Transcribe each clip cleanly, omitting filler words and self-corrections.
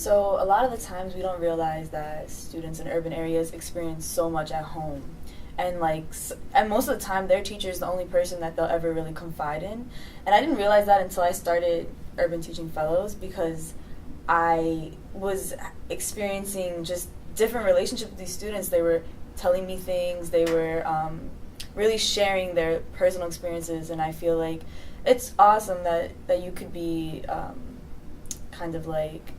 So a lot of the times we don't realize that students in urban areas experience so much at home. And and most of the time their teacher is the only person that they'll ever really confide in. And I didn't realize that until I started Urban Teaching Fellows, because I was experiencing just different relationships with these students. They were telling me things, they were really sharing their personal experiences, and I feel like it's awesome that you could be kind of like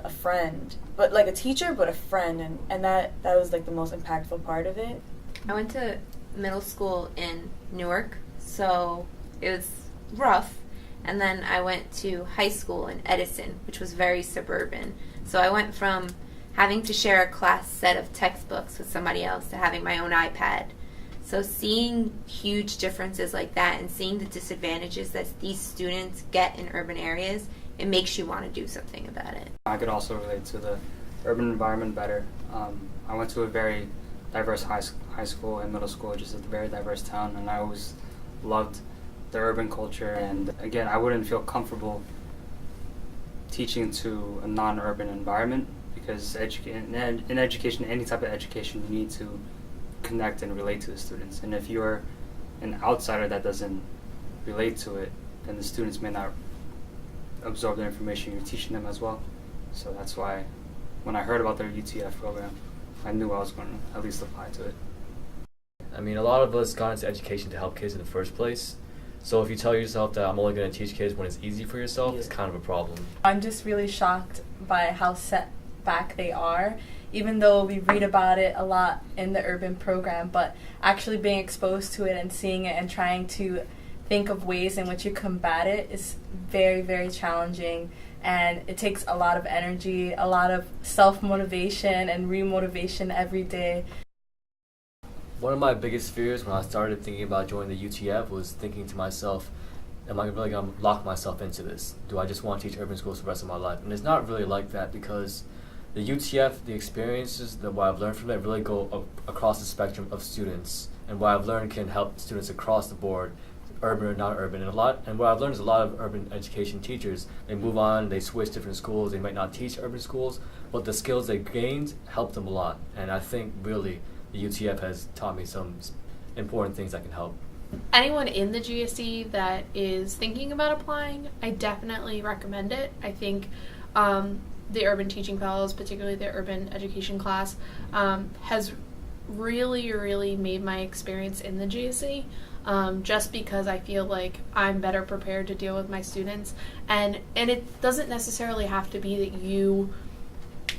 a friend, but like a teacher, but a friend, and that was like the most impactful part of it. I went to middle school in Newark, so it was rough, and then I went to high school in Edison, which was very suburban. So I went from having to share a class set of textbooks with somebody else to having my own iPad. So seeing huge differences like that and seeing the disadvantages that these students get in urban areas, it makes you want to do something about it. I could also relate to the urban environment better. I went to a very diverse high school and middle school, just a very diverse town, and I always loved the urban culture. And again, I wouldn't feel comfortable teaching to a non-urban environment, because in education, any type of education, you need to connect and relate to the students. And if you're an outsider that doesn't relate to it, then the students may not absorb the information you're teaching them as well. So that's why when I heard about their UTF program, I knew I was going to at least apply to it. I mean, a lot of us got into education to help kids in the first place. So if you tell yourself that I'm only going to teach kids when it's easy for yourself, it's kind of a problem. I'm just really shocked by how set back they are, even though we read about it a lot in the urban program, but actually being exposed to it and seeing it and trying to think of ways in which you combat it is very, very challenging, and it takes a lot of energy, a lot of self-motivation and re-motivation every day. One of my biggest fears when I started thinking about joining the UTF was thinking to myself, am I really going to lock myself into this? Do I just want to teach urban schools for the rest of my life? And it's not really like that, because the UTF, the experiences, what I've learned from it really go across the spectrum of students, and what I've learned can help students across the board, urban or non-urban. And what I've learned is a lot of urban education teachers, they move on, they switch different schools, they might not teach urban schools, but the skills they gained help them a lot. And I think really the UTF has taught me some important things that can help. Anyone in the GSE that is thinking about applying, I definitely recommend it. I think the Urban Teaching Fellows, particularly the Urban Education class, has really made my experience in the GSE, just because I feel like I'm better prepared to deal with my students. And it doesn't necessarily have to be that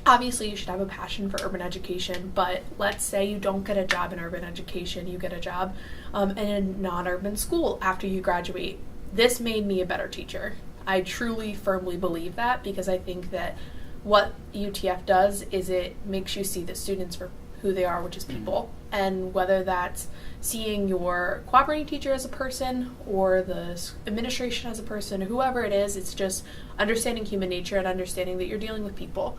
obviously you should have a passion for urban education, but let's say you don't get a job in urban education, you get a job in a non-urban school after you graduate. This made me a better teacher. I truly, firmly believe that, because I think that what UTF does is it makes you see the students for who they are, which is people. And whether that's seeing your cooperating teacher as a person or the administration as a person or whoever it is, it's just understanding human nature and understanding that you're dealing with people.